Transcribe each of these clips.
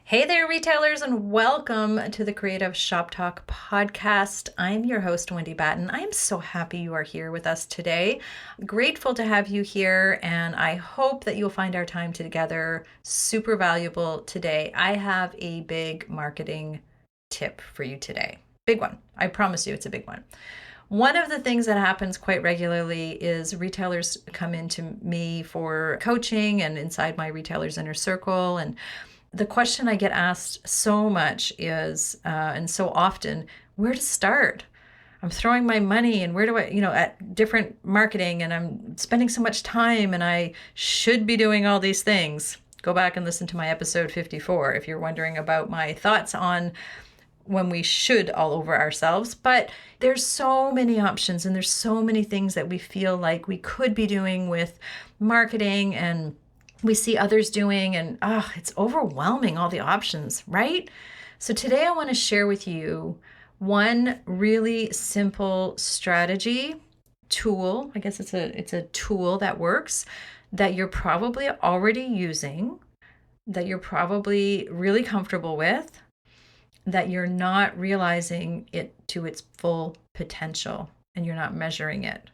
Hey there, retailers, and welcome to the Creative Shop Talk podcast. I'm your host, Wendy Batten. I am so happy you are here with us today. Grateful to have you here, and I hope that you'll find our time together super valuable today. I have a big marketing tip for you today. Big one. I promise you it's a big one. One of the things that happens quite regularly is retailers come into me for coaching and inside my retailers inner circle. And the question I get asked so much is, and so often, where to start? I'm throwing my money and where do I, at different marketing, and I'm spending so much time and I should be doing all these things. Go back and listen to my episode 54 if you're wondering about my thoughts on when we should all over ourselves. But there's so many options and there's so many things that we feel like we could be doing with marketing and we see others doing, and it's overwhelming, all the options, right? So today I want to share with you one really simple strategy tool. I guess it's a tool that works, that you're probably already using, that you're probably really comfortable with, that you're not realizing it to its full potential and you're not measuring it.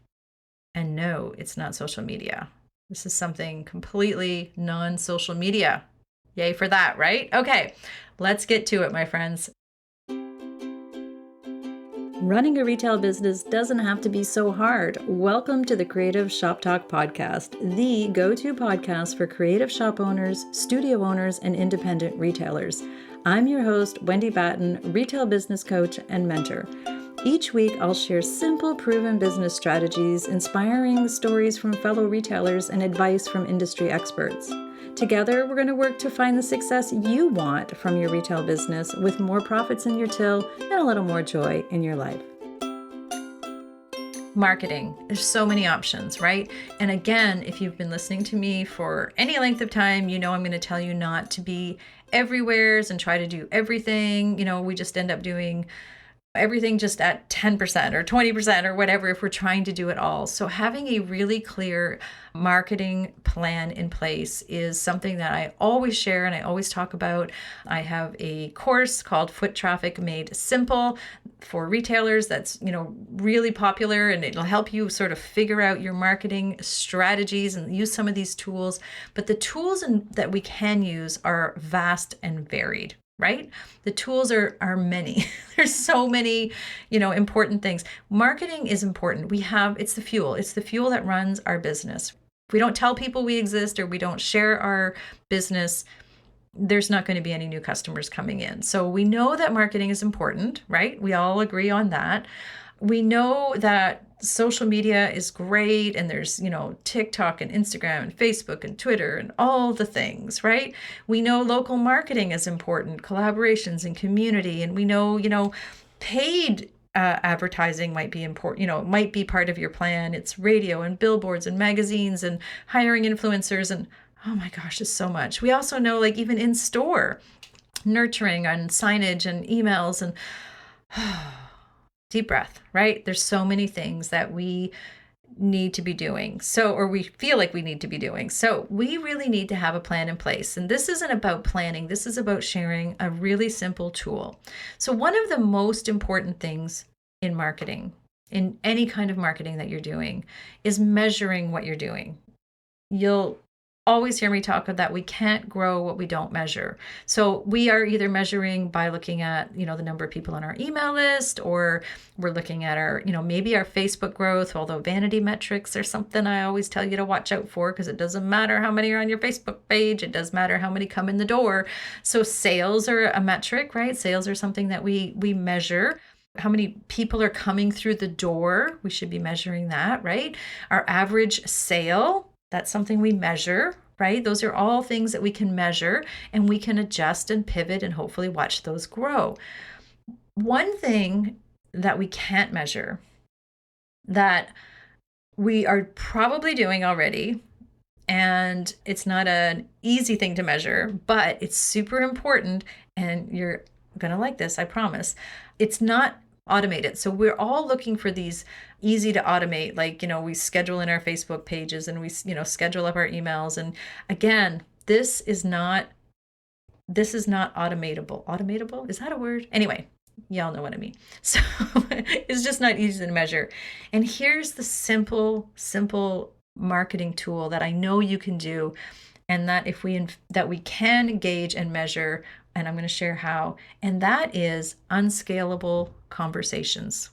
And no, it's not social media. This is something completely non-social media. Yay for that, right? Okay, let's get to it, my friends. Running a retail business doesn't have to be so hard. Welcome to the Creative Shop Talk podcast, the go-to podcast for creative shop owners, studio owners, and independent retailers. I'm your host, Wendy Batten, retail business coach and mentor. Each week, I'll share simple, proven business strategies, inspiring stories from fellow retailers, and advice from industry experts. Together, we're going to work to find the success you want from your retail business with more profits in your till and a little more joy in your life. Marketing. There's so many options, right? And again, if you've been listening to me for any length of time, you know I'm going to tell you not to be everywheres and try to do everything. We just end up doing everything just at 10% or 20% or whatever if we're trying to do it all. So having a really clear marketing plan in place is something that I always share and I always talk about. I have a course called Foot Traffic Made Simple for retailers that's, really popular, and it'll help you sort of figure out your marketing strategies and use some of these tools. But the tools that we can use are vast and varied. Right? The tools are many. There's so many, important things. Marketing is important. It's the fuel. It's the fuel that runs our business. If we don't tell people we exist or we don't share our business, there's not going to be any new customers coming in. So we know that marketing is important, right? We all agree on that. We know that social media is great, and there's, TikTok and Instagram and Facebook and Twitter and all the things, right? We know local marketing is important, collaborations and community, and we know, paid advertising might be important, might be part of your plan. It's radio and billboards and magazines and hiring influencers, and oh my gosh, there's so much. We also know, like, even in store, nurturing and signage and emails and deep breath, right? There's so many things that we need to be doing. Or we feel like we need to be doing. So we really need to have a plan in place. And this isn't about planning. This is about sharing a really simple tool. So one of the most important things in marketing, in any kind of marketing that you're doing, is measuring what you're doing. You'll always hear me talk about that we can't grow what we don't measure. So we are either measuring by looking at, the number of people on our email list, or we're looking at our, maybe our Facebook growth, although vanity metrics are something I always tell you to watch out for, because it doesn't matter how many are on your Facebook page. It does matter how many come in the door. So sales are a metric, right? Sales are something that we measure. How many people are coming through the door? We should be measuring that, right? Our average sale, that's something we measure, right? Those are all things that we can measure, and we can adjust and pivot and hopefully watch those grow. One thing that we can't measure, that we are probably doing already, and it's not an easy thing to measure, but it's super important, and you're going to like this, I promise. It's not automated. So we're all looking for these easy to automate, like, we schedule in our Facebook pages and we, schedule up our emails. And again, this is not this is not automatable. Automatable? Is that a word? Anyway, y'all know what I mean. So it's just not easy to measure. And here's the simple marketing tool that I know you can do, and that that we can gauge and measure, and I'm going to share how, and that is unscalable conversations.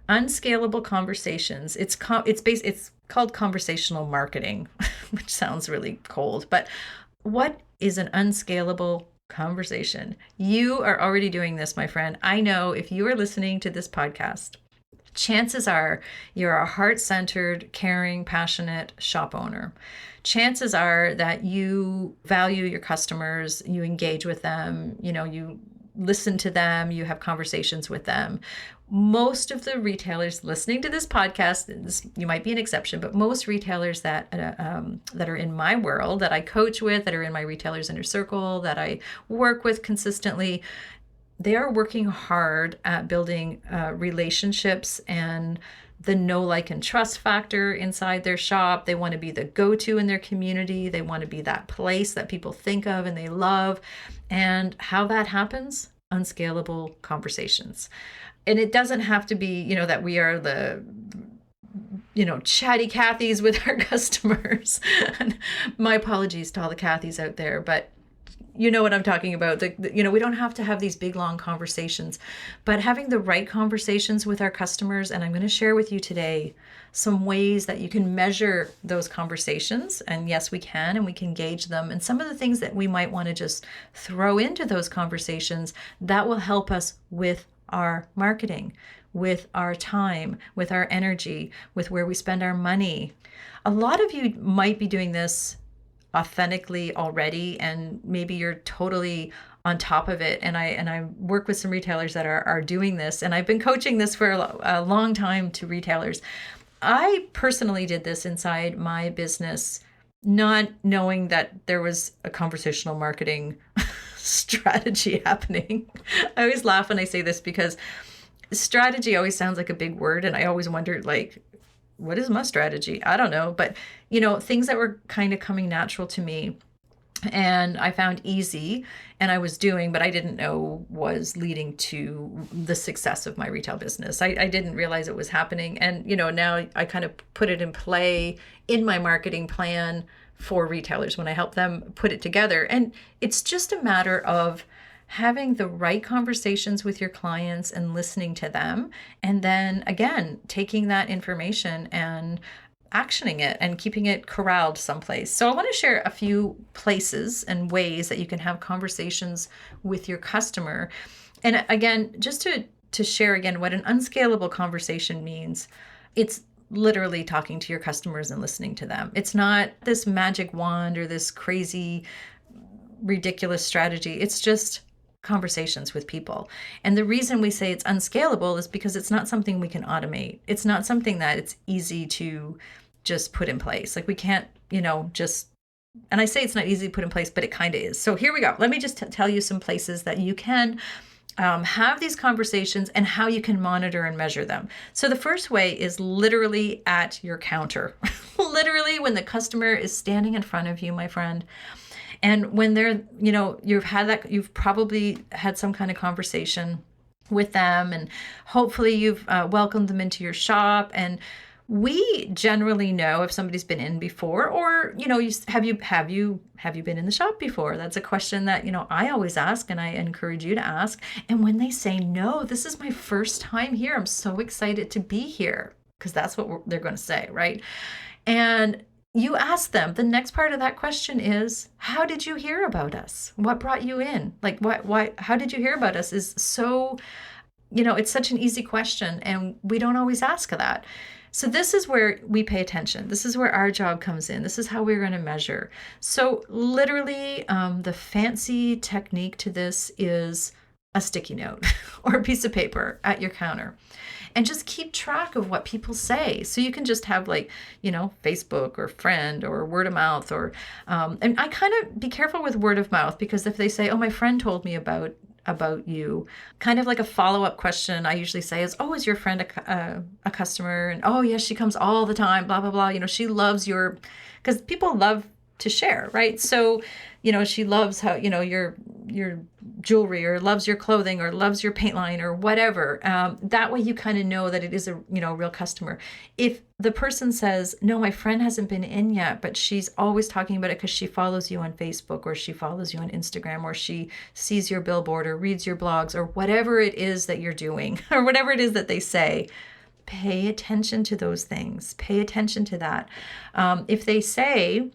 Unscalable conversations. It's called conversational marketing, which sounds really cold, but what is an unscalable conversation? You are already doing this, my friend. I know if you are listening to this podcast, chances are you're a heart-centered, caring, passionate shop owner. Chances are that you value your customers, you engage with them, you listen to them, you have conversations with them. Most of the retailers listening to this podcast, you might be an exception, but most retailers that are in my world, that I coach with, that are in my retailers inner circle, that I work with consistently, they are working hard at building relationships and the know, like, and trust factor inside their shop. They want to be the go-to in their community. They want to be that place that people think of and they love. And how that happens? Unscalable conversations. And it doesn't have to be, that we are the, chatty Cathys with our customers. My apologies to all the Cathys out there, but you know what I'm talking about. We don't have to have these big, long conversations, but having the right conversations with our customers. And I'm going to share with you today some ways that you can measure those conversations. And yes, we can, and we can gauge them. And some of the things that we might want to just throw into those conversations that will help us with our marketing, with our time, with our energy, with where we spend our money. A lot of you might be doing this authentically already, and maybe you're totally on top of it. And I work with some retailers that are doing this, and I've been coaching this for a long time to retailers. I personally did this inside my business, not knowing that there was a conversational marketing strategy happening. I always laugh when I say this because strategy always sounds like a big word, and I always wondered, like, what is my strategy? I don't know. But, things that were kind of coming natural to me and I found easy and I was doing, but I didn't know was leading to the success of my retail business. I didn't realize it was happening. And, now I kind of put it in play in my marketing plan for retailers when I help them put it together. And it's just a matter of having the right conversations with your clients and listening to them. And then again, taking that information and actioning it and keeping it corralled someplace. So I want to share a few places and ways that you can have conversations with your customer. And again, just to share again what an unscalable conversation means, it's literally talking to your customers and listening to them. It's not this magic wand or this crazy, ridiculous strategy. It's just conversations with people. And the reason we say it's unscalable is because it's not something we can automate. It's not something that it's easy to just put in place. Like we can't, and I say it's not easy to put in place, but it kind of is. So here we go. Let me just tell you some places that you can have these conversations and how you can monitor and measure them. So the first way is literally at your counter. Literally when the customer is standing in front of you, my friend. And when they're, you've probably had some kind of conversation with them, and hopefully you've welcomed them into your shop. And we generally know if somebody's been in before, or have you been in the shop before? That's a question that I always ask, and I encourage you to ask. And when they say no, this is my first time here, I'm so excited to be here, because that's what they're going to say, right? And you ask them, the next part of that question is, how did you hear about us? What brought you in? Like, why, how did you hear about us is so, it's such an easy question, and we don't always ask that. So this is where we pay attention. This is where our job comes in. This is how we're going to measure. So literally, the fancy technique to this is a sticky note or a piece of paper at your counter. And just keep track of what people say. So you can just have Facebook or friend or word of mouth and I kind of be careful with word of mouth, because if they say, oh, my friend told me about you, kind of like a follow-up question I usually say is, oh, is your friend a customer? And oh, yes, she comes all the time, blah, blah, blah. She loves because people love to share, right? So, she loves how, your jewelry, or loves your clothing, or loves your paint line, or whatever. That way you kind of know that it is a, real customer. If the person says, no, my friend hasn't been in yet, but she's always talking about it because she follows you on Facebook, or she follows you on Instagram, or she sees your billboard, or reads your blogs, or whatever it is that you're doing, or whatever it is that they say, pay attention to those things. Pay attention to that. If they say,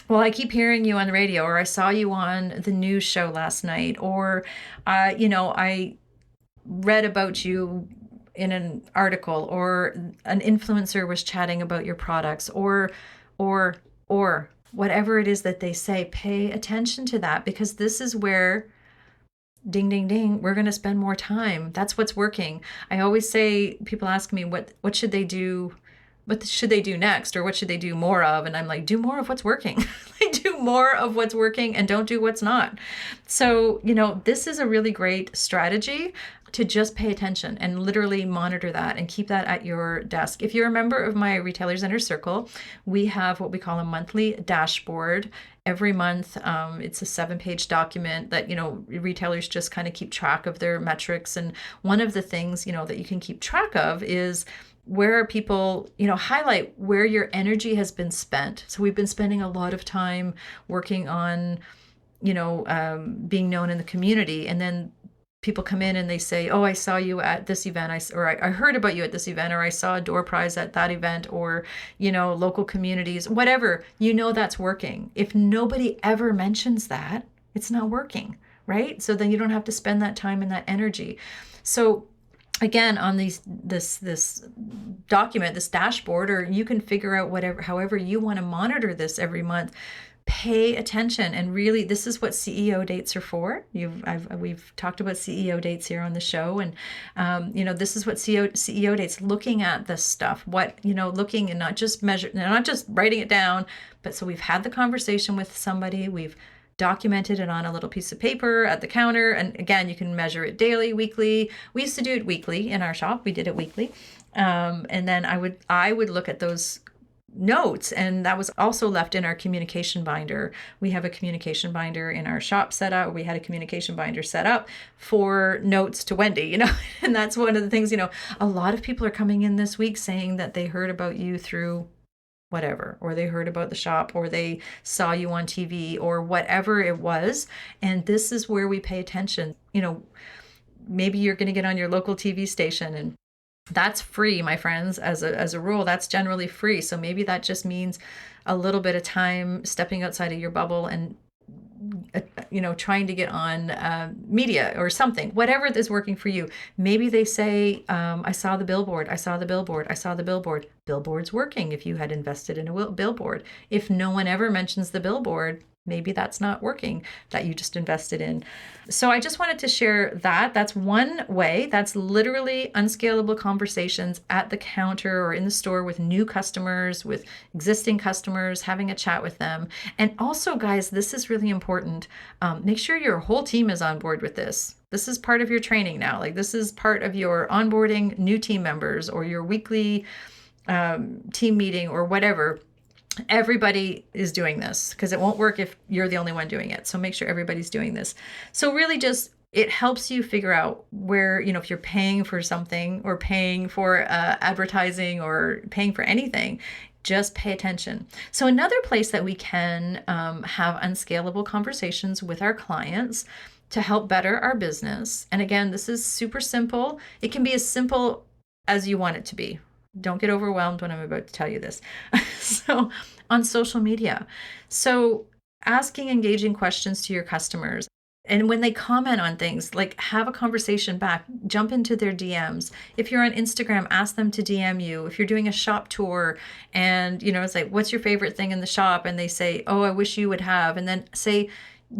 well, I keep hearing you on the radio, or I saw you on the news show last night, or, I read about you in an article, or an influencer was chatting about your products, or whatever it is that they say, pay attention to that, because this is where, ding, ding, ding, we're going to spend more time. That's what's working. I always say, people ask me, what should they do? What should they do next, or what should they do more of? And I'm like, do more of what's working. Do more of what's working, and don't do what's not. So, this is a really great strategy to just pay attention and literally monitor that and keep that at your desk. If you're a member of my Retailers Inner Circle, we have what we call a monthly dashboard. Every month, it's a 7-page document that, retailers just kind of keep track of their metrics. And one of the things, that you can keep track of is, where are people, highlight where your energy has been spent. So we've been spending a lot of time working on, being known in the community. And then people come in and they say, oh, I saw you at this event, I heard about you at this event, or I saw a door prize at that event, or, local communities, whatever, that's working. If nobody ever mentions that, it's not working, right? So then you don't have to spend that time and that energy. So again, on this document, this dashboard, or you can figure out however you want to monitor this every month, pay attention. And really, this is what CEO dates are for. We've talked about CEO dates here on the show. And, this is what CEO dates, looking at this stuff, looking and not just not just writing it down, but so we've had the conversation with somebody, we've documented it on a little piece of paper at the counter. And again, you can measure it daily, weekly. We used to do it weekly in our shop. We did it weekly. And then I would look at those notes, and that was also left in our communication binder. We have a communication binder in our shop set up. We had a communication binder set up for notes to Wendy, and that's one of the things, a lot of people are coming in this week saying that they heard about you through whatever, or they heard about the shop, or they saw you on TV, or whatever it was. And this is where we pay attention. Maybe you're going to get on your local TV station, and that's free, my friends. As a rule, that's generally free. So maybe that just means a little bit of time stepping outside of your bubble and trying to get on media or something, whatever is working for you. Maybe they say, I saw the billboard. Billboard's working if you had invested in a billboard. If no one ever mentions the billboard, maybe that's not working, that you just invested in. So I just wanted to share that. That's one way. That's literally Unscalable Conversations at the counter or in the store with new customers, with existing customers, having a chat with them. And also, guys, this is really important. Make sure your whole team is on board with this. This is part of your training now. Like, this is part of your onboarding new team members, or your weekly team meeting, or whatever. Everybody is doing this, because it won't work if you're the only one doing it. So make sure everybody's doing this. So really just, it helps you figure out where, if you're paying for something, or paying for advertising, or paying for anything, just pay attention. So another place that we can have unscalable conversations with our clients to help better our business. And again, this is super simple. It can be as simple as you want it to be. Don't get overwhelmed when I'm about to tell you this. So on social media, so asking engaging questions to your customers. And when they comment on things, like, have a conversation back, jump into their DMs. If you're on Instagram, ask them to DM you. If you're doing a shop tour and, it's like, what's your favorite thing in the shop? And they say, oh, I wish you would have. And then say,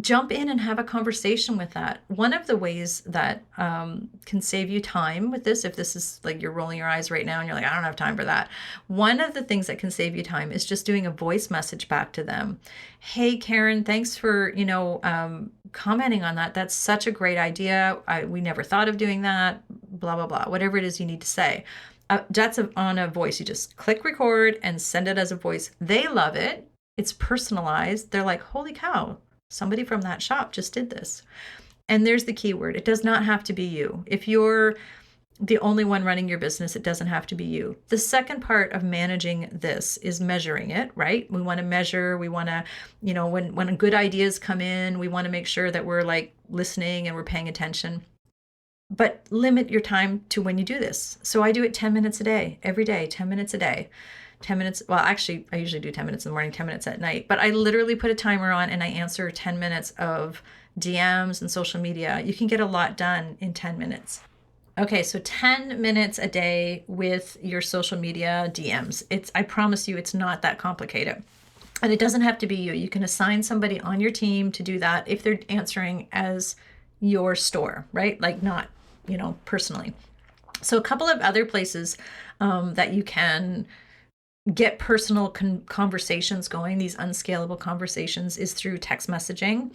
jump in and have a conversation with that. One of the ways that can save you time with this, if this is like you're rolling your eyes right now and you're like, I don't have time for that. One of the things that can save you time is just doing a voice message back to them. Hey, Karen, thanks for, commenting on that. That's such a great idea. We never thought of doing that, blah, blah, blah, whatever it is you need to say. That's on a voice. You just click record and send it as a voice. They love it. it's personalized. They're like, holy cow, somebody from that shop just did this. And there's the keyword. It does not have to be you. If you're the only one running your business, it doesn't have to be you. The second part of managing this is measuring it, right? We want to measure, we want to, when good ideas come in, we want to make sure that we're like listening and we're paying attention. But limit your time to when you do this. So I do it 10 minutes a day, every day, 10 minutes a day. 10 minutes. Well, actually, I usually do 10 minutes in the morning, 10 minutes at night, but I literally put a timer on and I answer 10 minutes of DMs and social media. You can get a lot done in 10 minutes. Okay, so 10 minutes a day with your social media DMs. I promise you, it's not that complicated. And it doesn't have to be you. You can assign somebody on your team to do that if they're answering as your store, right? Like not, personally. So a couple of other places that you can get personal conversations going, these unscalable conversations, is through text messaging.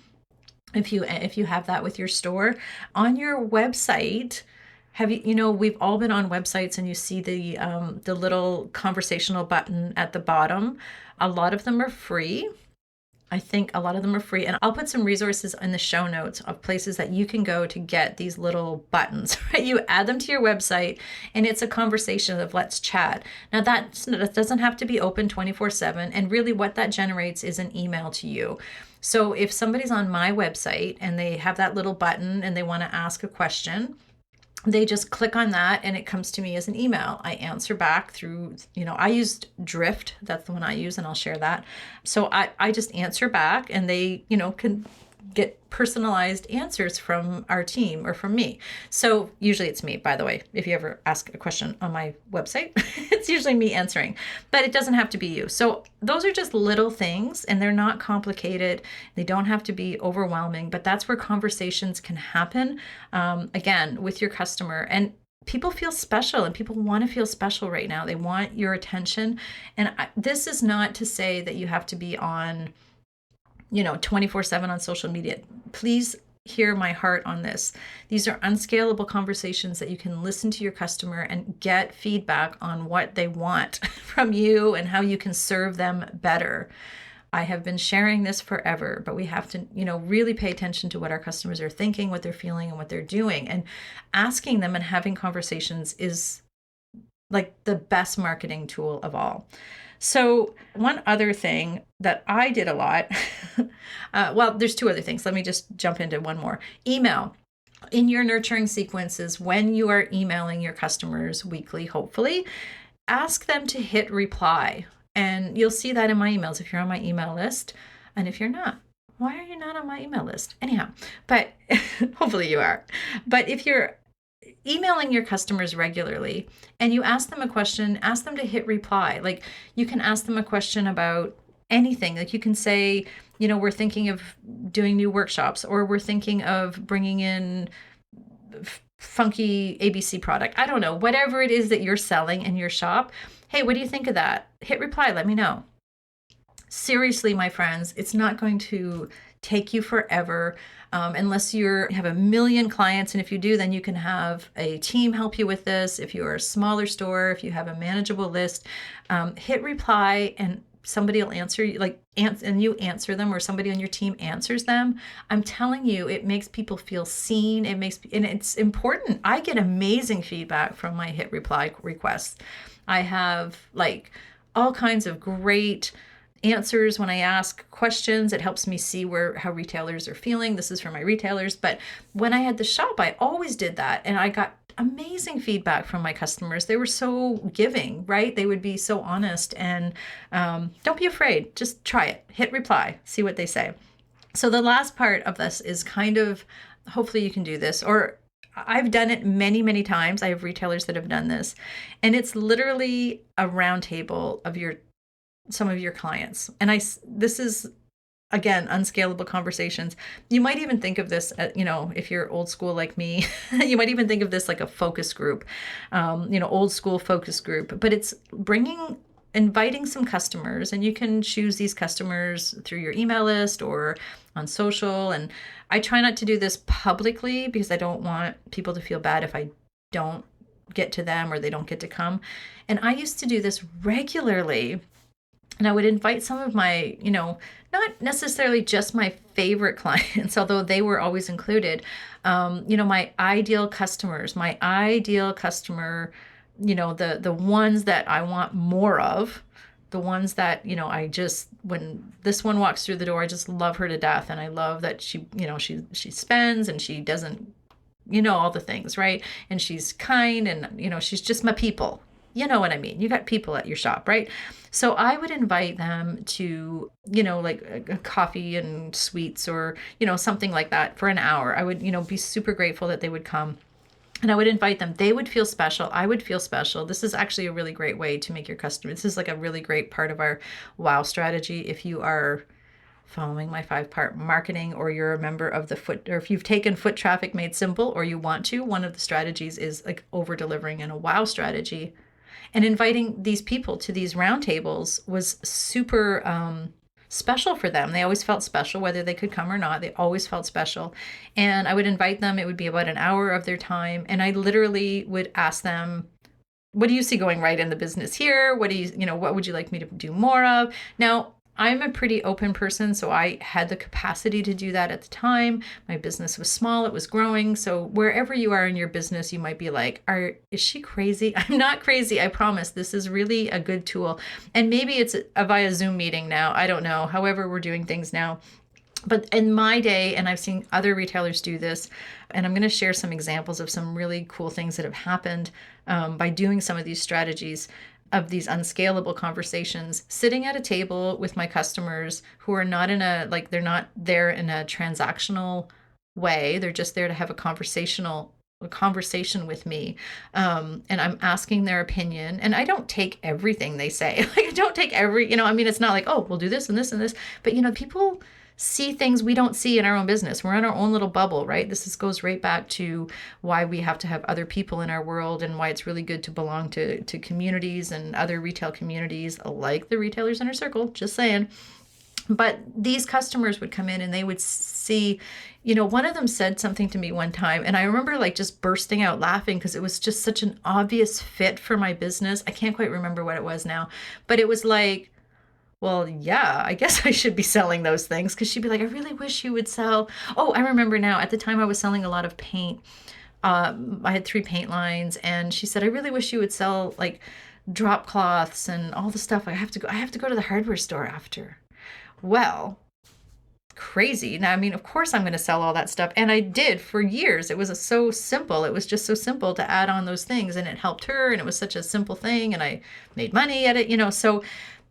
If you have that with your store on your website, we've all been on websites and you see the little conversational button at the bottom. A lot of them are free. I think a lot of them are free. And I'll put some resources in the show notes of places that you can go to get these little buttons, right? You add them to your website and it's a conversation of let's chat. Now that doesn't have to be open 24/7. And really what that generates is an email to you. So if somebody's on my website and they have that little button and they want to ask a question, they just click on that and it comes to me as an email. I answer back through, I used Drift. That's the one I use and I'll share that. So I just answer back and they, can get personalized answers from our team or from me. So usually it's me, by the way. If you ever ask a question on my website, it's usually me answering, but it doesn't have to be you. So those are just little things and they're not complicated. They don't have to be overwhelming, but that's where conversations can happen, again, with your customer. And people feel special and people want to feel special right now. They want your attention. And this is not to say that you have to be on 24/7 on social media. Please hear my heart on this. These are unscalable conversations that you can listen to your customer and get feedback on what they want from you and how you can serve them better. I have been sharing this forever, but we have to, really pay attention to what our customers are thinking, what they're feeling, and what they're doing. And asking them and having conversations is like the best marketing tool of all. So one other thing that I did a lot, there's two other things. Let me just jump into one more. Email. In your nurturing sequences, when you are emailing your customers weekly, hopefully, ask them to hit reply. And you'll see that in my emails if you're on my email list. And if you're not, why are you not on my email list? Anyhow, but hopefully you are. But if you're emailing your customers regularly and you ask them a question, ask them to hit reply. Like you can ask them a question about anything. Like you can say, we're thinking of doing new workshops, or we're thinking of bringing in funky ABC product. I don't know, whatever it is that you're selling in your shop. Hey, what do you think of that? Hit reply, let me know. Seriously, my friends, it's not going to take you forever unless you have a million clients. And if you do, then you can have a team help you with this. If you're a smaller store, if you have a manageable list, hit reply and somebody will answer you, and you answer them, or somebody on your team answers them. I'm telling you, it makes people feel seen. And it's important. I get amazing feedback from my hit reply requests. I have all kinds of great answers when I ask questions. It helps me see how retailers are feeling. This is for my retailers. But when I had the shop, I always did that. And I got amazing feedback from my customers. They were so giving, right? They would be so honest. And don't be afraid. Just try it. Hit reply. See what they say. So the last part of this is kind of, hopefully you can do this, or I've done it many, many times. I have retailers that have done this. And it's literally a roundtable of some of your clients. And this is, again, unscalable conversations. You might even think of this, if you're old school like me, you might even think of this like a focus group, old school focus group. But it's inviting some customers, and you can choose these customers through your email list or on social. And I try not to do this publicly because I don't want people to feel bad if I don't get to them or they don't get to come. And I used to do this regularly. And I would invite some of my, not necessarily just my favorite clients, although they were always included, my ideal customers, the ones that I want more of, the ones that, I just, when this one walks through the door, I just love her to death. And I love that she spends and she doesn't, all the things, right? And she's kind and, she's just my people. You know what I mean? You got people at your shop, right? So I would invite them to, like a coffee and sweets or, something like that for an hour. I would, be super grateful that they would come. And I would invite them. They would feel special. I would feel special. This is actually a really great way to make your customer. This is like a really great part of our WOW strategy. If you are following my 5-part marketing, or you're a member of or if you've taken Foot Traffic Made Simple, or you want to, one of the strategies is like over delivering in a WOW strategy. And inviting these people to these roundtables was super special for them. They always felt special, whether they could come or not. They always felt special. And I would invite them. It would be about an hour of their time. And I literally would ask them, what do you see going right in the business here? What would you like me to do more of? Now, I'm a pretty open person, so I had the capacity to do that at the time. My business was small, it was growing. So wherever you are in your business, you might be like, is she crazy? I'm not crazy, I promise. This is really a good tool. And maybe it's via Zoom meeting now. I don't know. However, we're doing things now. But in my day, and I've seen other retailers do this, and I'm going to share some examples of some really cool things that have happened by doing some of these strategies of these unscalable conversations, sitting at a table with my customers who are not they're not there in a transactional way. They're just there to have a conversation with me. And I'm asking their opinion, and I don't take everything they say. Like I don't take it's not like, oh, we'll do this and this and this, but people see things we don't see in our own business. We're in our own little bubble, right? This goes right back to why we have to have other people in our world, and why it's really good to belong to communities and other retail communities like the Retailers Inner Circle, just saying. But these customers would come in and they would see, one of them said something to me one time, and I remember like just bursting out laughing because it was just such an obvious fit for my business. I can't quite remember what it was now, but it was like, well, yeah, I guess I should be selling those things, because she'd be like, I really wish you would sell. Oh, I remember now. At the time, I was selling a lot of paint. I had 3 paint lines, and she said, I really wish you would sell like drop cloths and all the stuff. I have to go to the hardware store after. Well, crazy. Now, of course I'm going to sell all that stuff. And I did for years. It was so simple. It was just so simple to add on those things, and it helped her. And it was such a simple thing, and I made money at it, so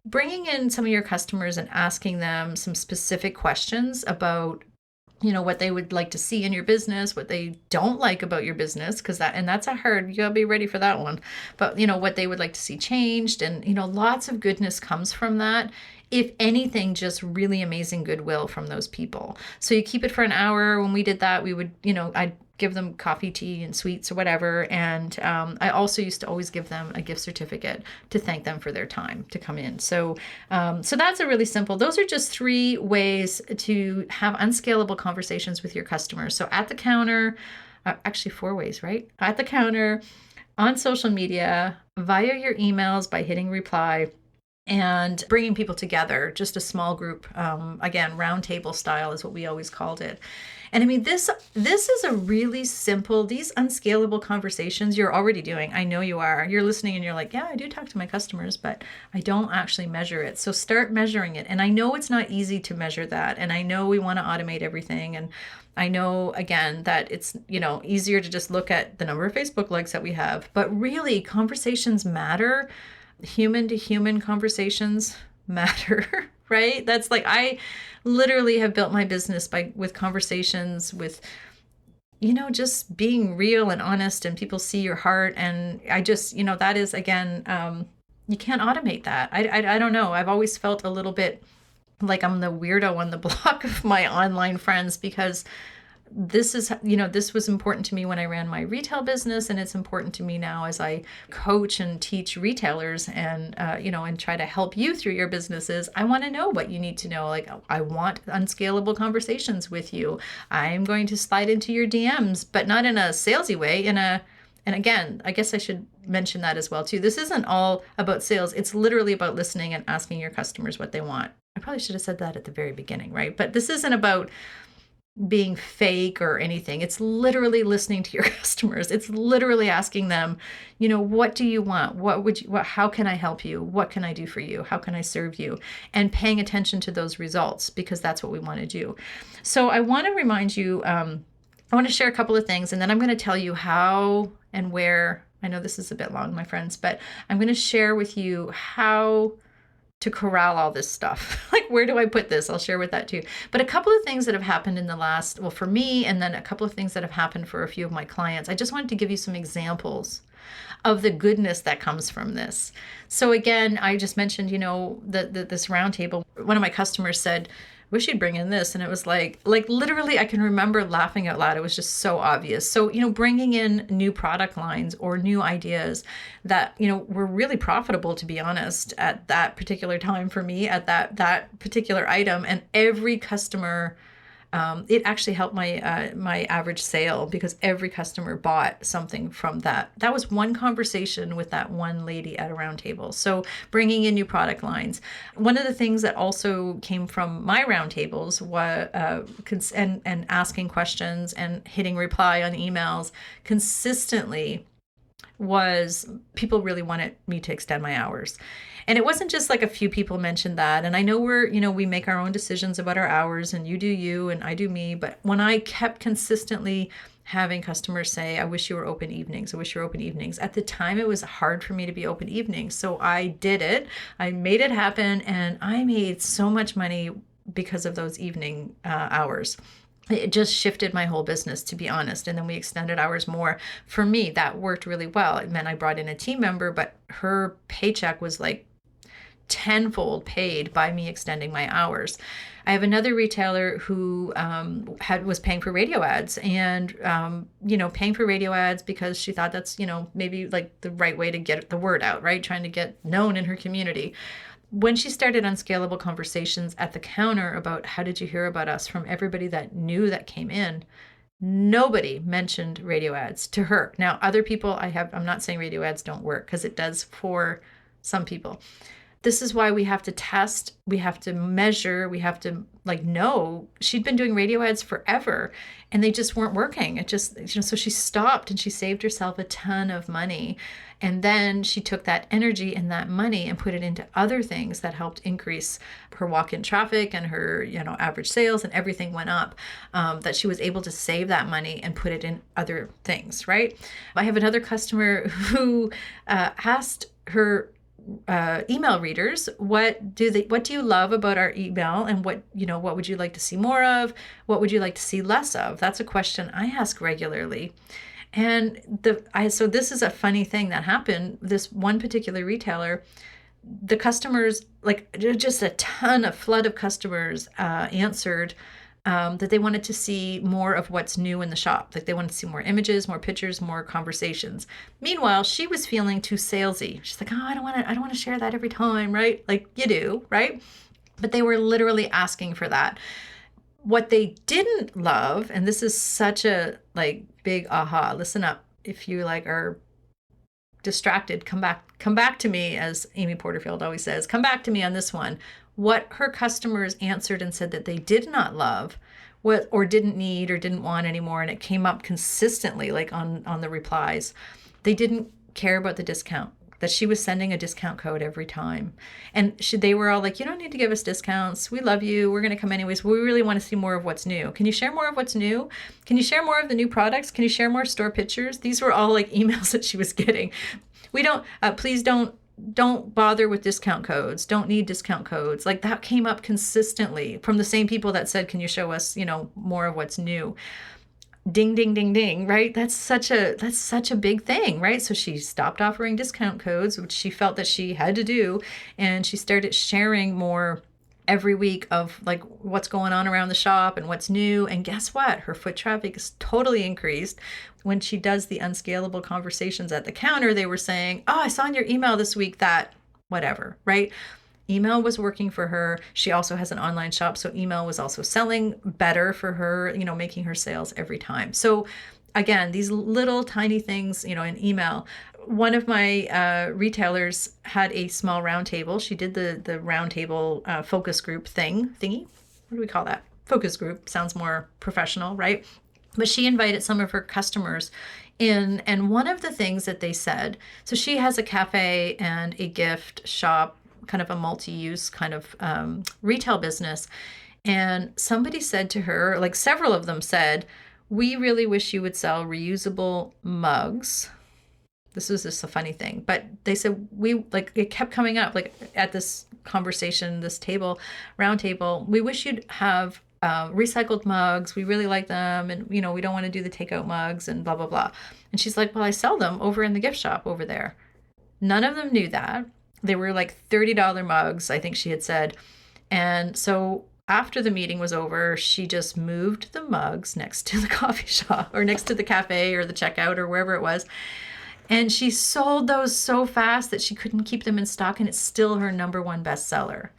bringing in some of your customers and asking them some specific questions about, what they would like to see in your business, what they don't like about your business, that's you gotta be ready for that one. But, what they would like to see changed, and, lots of goodness comes from that. If anything, just really amazing goodwill from those people. So you keep it for an hour. When we did that, we would, I'd give them coffee, tea, and sweets or whatever. And I also used to always give them a gift certificate to thank them for their time to come in. So that's a really simple. Those are just 3 ways to have unscalable conversations with your customers. So at the counter, actually 4 ways, right? At the counter, on social media, via your emails by hitting reply, and bringing people together, just a small group. Again, round table style is what we always called it. And this is a really simple, these unscalable conversations you're already doing. I know you are. You're listening and you're like, yeah, I do talk to my customers, but I don't actually measure it. So start measuring it. And I know it's not easy to measure that. And I know we want to automate everything. And I know, again, that it's, easier to just look at the number of Facebook likes that we have. But really, conversations matter. Human to human conversations matter, right? That's like, I literally have built my business with conversations with, just being real and honest, and people see your heart. And I just, that is, again, you can't automate that. I don't know. I've always felt a little bit like I'm the weirdo on the block of my online friends, because this was important to me when I ran my retail business, and it's important to me now as I coach and teach retailers and, and try to help you through your businesses. I want to know what you need to know. Like, I want unscalable conversations with you. I'm going to slide into your DMs, but not in a salesy way, in a And again, I guess I should mention that as well too. This isn't all about sales. It's literally about listening and asking your customers what they want. I probably should have said that at the very beginning, right? But this isn't about being fake or anything. It's literally listening to your customers. It's literally asking them, what do you want? How can I help you? What can I do for you? How can I serve you? And paying attention to those results, because that's what we want to do. So I want to remind you, I want to share a couple of things, and then I'm going to tell you how and where. I know this is a bit long, my friends, but I'm going to share with you how to corral all this stuff. Like, where do I put this? I'll share with that too. But a couple of things that have happened in the last, well, for me, and then a couple of things that have happened for a few of my clients. I just wanted to give you some examples of the goodness that comes from this. So again, I just mentioned, this roundtable. One of my customers said, wish you'd bring in this. And it was like literally, I can remember laughing out loud. It was just so obvious. So, bringing in new product lines or new ideas that, were really profitable, to be honest, at that particular time for me, at that particular item. And every customer, it actually helped my average sale, because every customer bought something from that. That was one conversation with that one lady at a round table. So bringing in new product lines. One of the things that also came from my round tables was and asking questions and hitting reply on emails consistently was people really wanted me to extend my hours. And it wasn't just like a few people mentioned that. And I know we make our own decisions about our hours, and you do you and I do me. But when I kept consistently having customers say, I wish you were open evenings. I wish you were open evenings. At the time, it was hard for me to be open evenings. So I did it. I made it happen. And I made so much money because of those evening hours. It just shifted my whole business, to be honest. And then we extended hours more. For me, that worked really well. It meant I brought in a team member, but her paycheck was like tenfold paid by me extending my hours. I have another retailer who was paying for radio ads, and paying for radio ads because she thought that's maybe like the right way to get the word out, right? Trying to get known in her community. When she started Unscalable Conversations at the counter about how did you hear about us from everybody that knew that came in, nobody mentioned radio ads to her. Now, other people, I'm not saying radio ads don't work, because it does for some people. This is why we have to test, we have to measure, we have to know. She'd been doing radio ads forever and they just weren't working. It just, so she stopped and she saved herself a ton of money. And then she took that energy and that money and put it into other things that helped increase her walk-in traffic and her, average sales, and everything went up, that she was able to save that money and put it in other things, right? I have another customer who asked her email readers, what do you love about our email, and what would you like to see more of? What would you like to see less of? That's a question I ask regularly. And so this is a funny thing that happened. This one particular retailer, the customers, just a flood of customers answered that they wanted to see more of what's new in the shop. They wanted to see more images, more pictures, more conversations. Meanwhile, she was feeling too salesy. She's like, oh, I don't want to share that every time, right? Like you do, right? But they were literally asking for that. What they didn't love, and this is such a big aha, listen up. If you are distracted, come back to me, as Amy Porterfield always says, come back to me on this one. What her customers answered and said that they did not love, or didn't need or didn't want anymore, and it came up consistently on the replies. They didn't care about the discount, that she was sending a discount code every time. And they were all like, you don't need to give us discounts. We love you. We're going to come anyways. We really want to see more of what's new. Can you share more of what's new? Can you share more of the new products? Can you share more store pictures? These were all emails that she was getting. Please don't bother with discount codes. Don't need discount codes. That came up consistently from the same people that said, can you show us, more of what's new? Ding, ding, ding, ding, right? That's such a big thing, right? So she stopped offering discount codes, which she felt that she had to do. And she started sharing more every week of what's going on around the shop and what's new. And guess what? Her foot traffic is totally increased. When she does the Unscalable Conversations at the counter, they were saying, oh, I saw in your email this week that whatever, right? Email was working for her. She also has an online shop, so email was also selling better for her, making her sales every time. So again, these little tiny things, in email. One of my retailers had a small round table. She did the round table focus group thingy. What do we call that? Focus group sounds more professional, right? But she invited some of her customers in, and one of the things that they said, so she has a cafe and a gift shop, kind of a multi-use kind of retail business. And somebody said to her, like several of them said, we really wish you would sell reusable mugs. This was just a funny thing, but they said it kept coming up, like at this conversation, this table, round table, we wish you'd have recycled mugs. We really like them. And, we don't want to do the takeout mugs and blah, blah, blah. And she's like, well, I sell them over in the gift shop over there. None of them knew that. They were like $30 mugs, I think she had said. And so after the meeting was over, she just moved the mugs next to the coffee shop or next to the cafe or the checkout or wherever it was. And she sold those so fast that she couldn't keep them in stock, and it's still her number one bestseller.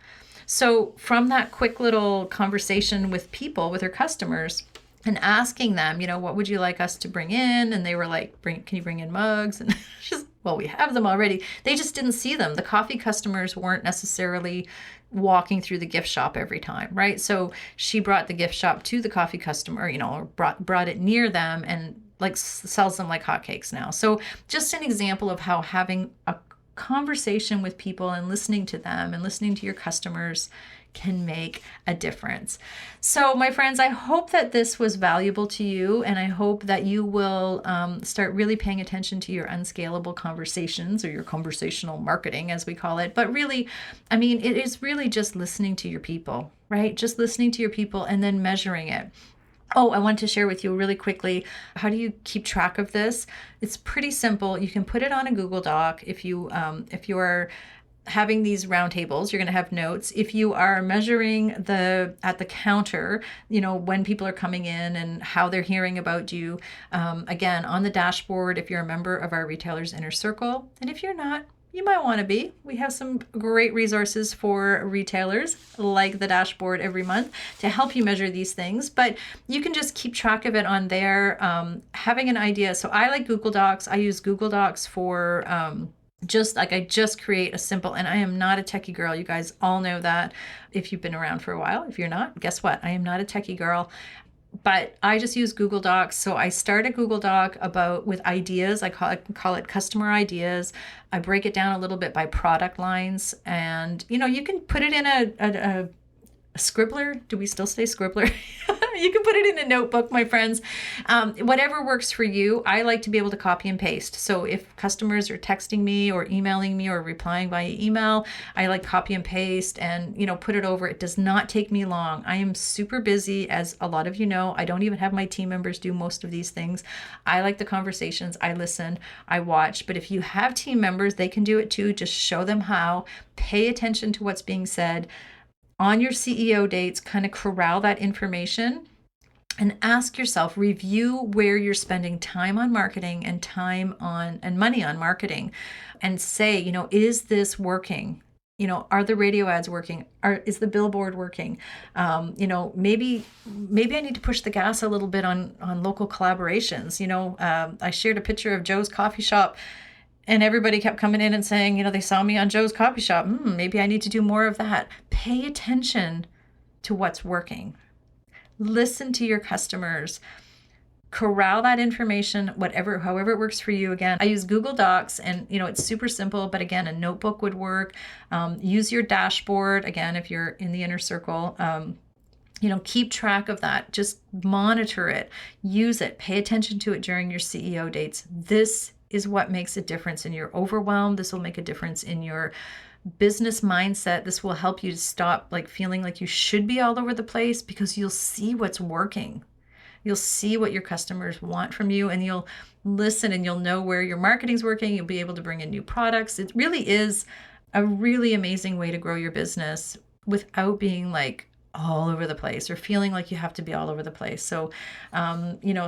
So from that quick little conversation with people, with her customers, and asking them, what would you like us to bring in? And they were like, can you bring in mugs? And she's, well, we have them already. They just didn't see them. The coffee customers weren't necessarily walking through the gift shop every time, right? So she brought the gift shop to the coffee customer, or brought it near them, and like sells them like hotcakes now. So just an example of how having a conversation with people and listening to them and listening to your customers can make a difference. So my friends, I hope that this was valuable to you, and I hope that you will start really paying attention to your unscalable conversations, or your conversational marketing, as we call it. But really, it is really just listening to your people, right? Just listening to your people and then measuring it. Oh, I want to share with you really quickly, how do you keep track of this? It's pretty simple. You can put it on a Google Doc. If you are having these roundtables, you're going to have notes. If you are measuring at the counter, when people are coming in and how they're hearing about you, again, on the dashboard, if you're a member of our Retailers Inner Circle, and if you're not, you might want to be. We have some great resources for retailers, like the dashboard every month, to help you measure these things. But you can just keep track of it on there, having an idea. So I like Google Docs. I use Google Docs for I just create a simple, and I am not a techie girl. You guys all know that if you've been around for a while. If you're not, guess what? I am not a techie girl. But I just use Google Docs. So I start a Google Doc with ideas. I call it customer ideas. I break it down a little bit by product lines. And, you can put it in a scribbler. Do we still say scribbler? You can put it in a notebook, my friends. Whatever works for you. I like to be able to copy and paste. So if customers are texting me or emailing me or replying via email, I like copy and paste and, put it over. It does not take me long. I am super busy, as a lot of you know. I don't even have my team members do most of these things. I like the conversations. I listen, I watch. But if you have team members, they can do it too. Just show them how. Pay attention to what's being said. On your CEO dates, kind of corral that information and ask yourself, review where you're spending time on marketing and money on marketing, and say, is this working? Are the radio ads working? Is the billboard working? Maybe I need to push the gas a little bit on local collaborations. I shared a picture of Joe's Coffee Shop, and everybody kept coming in and saying, they saw me on Joe's Coffee Shop. Maybe I need to do more of that. Pay attention to what's working. Listen to your customers. Corral that information, however it works for you. Again, I use Google Docs, and it's super simple, but again, a notebook would work. Use your dashboard. Again, if you're in the inner circle, keep track of that. Just monitor it, use it, pay attention to it during your CEO dates. This is what makes a difference in your overwhelm. This will make a difference in your business mindset. This will help you to stop feeling like you should be all over the place, because you'll see what's working. You'll see what your customers want from you, and you'll listen, and you'll know where your marketing's working. You'll be able to bring in new products. It really is a really amazing way to grow your business without being all over the place or feeling like you have to be all over the place. So,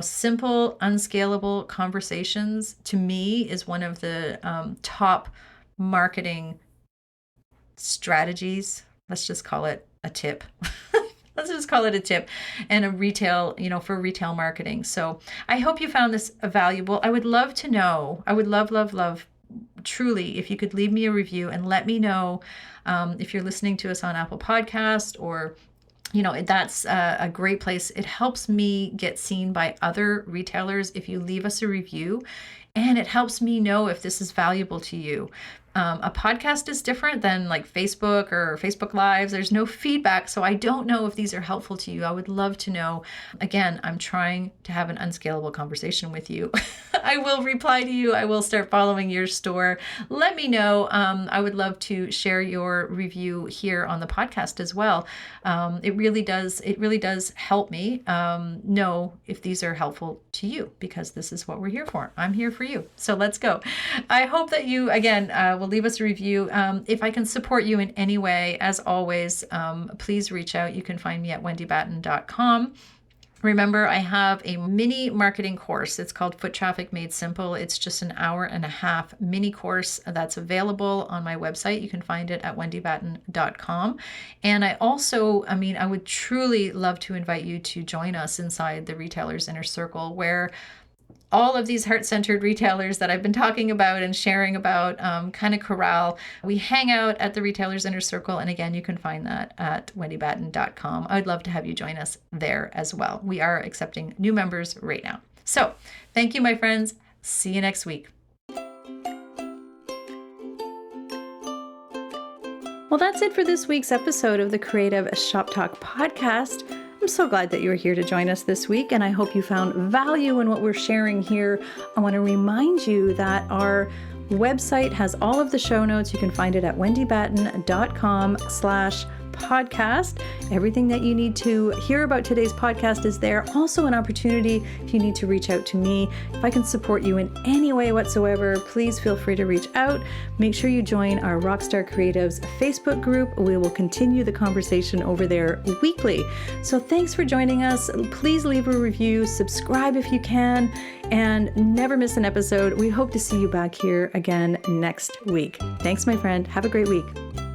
simple, unscalable conversations, to me, is one of the top marketing strategies. Let's just call it a tip. Let's just call it a tip and a retail, for retail marketing. So I hope you found this valuable. I would love to know, I would love, truly, if you could leave me a review and let me know if you're listening to us on Apple Podcast or that's a great place. It helps me get seen by other retailers if you leave us a review, and it helps me know if this is valuable to you. A podcast is different than like Facebook or Facebook Lives. There's no feedback, so I don't know if these are helpful to you. I would love to know. Again, I'm trying to have an unscalable conversation with you. I will reply to you. I will start following your store. Let me know. I would love to share your review here on the podcast as well. It really does help me know if these are helpful to you, because this is what we're here for. I'm here for you. So let's go. I hope that you, again, will leave us a review. If I can support you in any way, as always, please reach out. You can find me at wendybatten.com. Remember, I have a mini marketing course. It's called Foot Traffic Made Simple. It's just an hour and a half mini course that's available on my website. You can find it at wendybatten.com. And I would truly love to invite you to join us inside the Retailer's Inner Circle, where all of these heart-centered retailers that I've been talking about and sharing about kind of corral. We hang out at the Retailer's Inner Circle. And again, you can find that at wendybatten.com. I would love to have you join us there as well. We are accepting new members right now. So thank you, my friends. See you next week. Well, that's it for this week's episode of the Creative Shop Talk podcast. I'm so glad that you were here to join us this week, and I hope you found value in what we're sharing here. I want to remind you that our website has all of the show notes. You can find it at wendybatten.com/podcast. Everything that you need to hear about today's podcast is there. Also an opportunity if you need to reach out to me. If I can support you in any way whatsoever, please feel free to reach out. Make sure you join our Rockstar Creatives Facebook group. We will continue the conversation over there weekly. So thanks for joining us. Please leave a review, subscribe if you can, and never miss an episode. We hope to see you back here again next week. Thanks, my friend. Have a great week.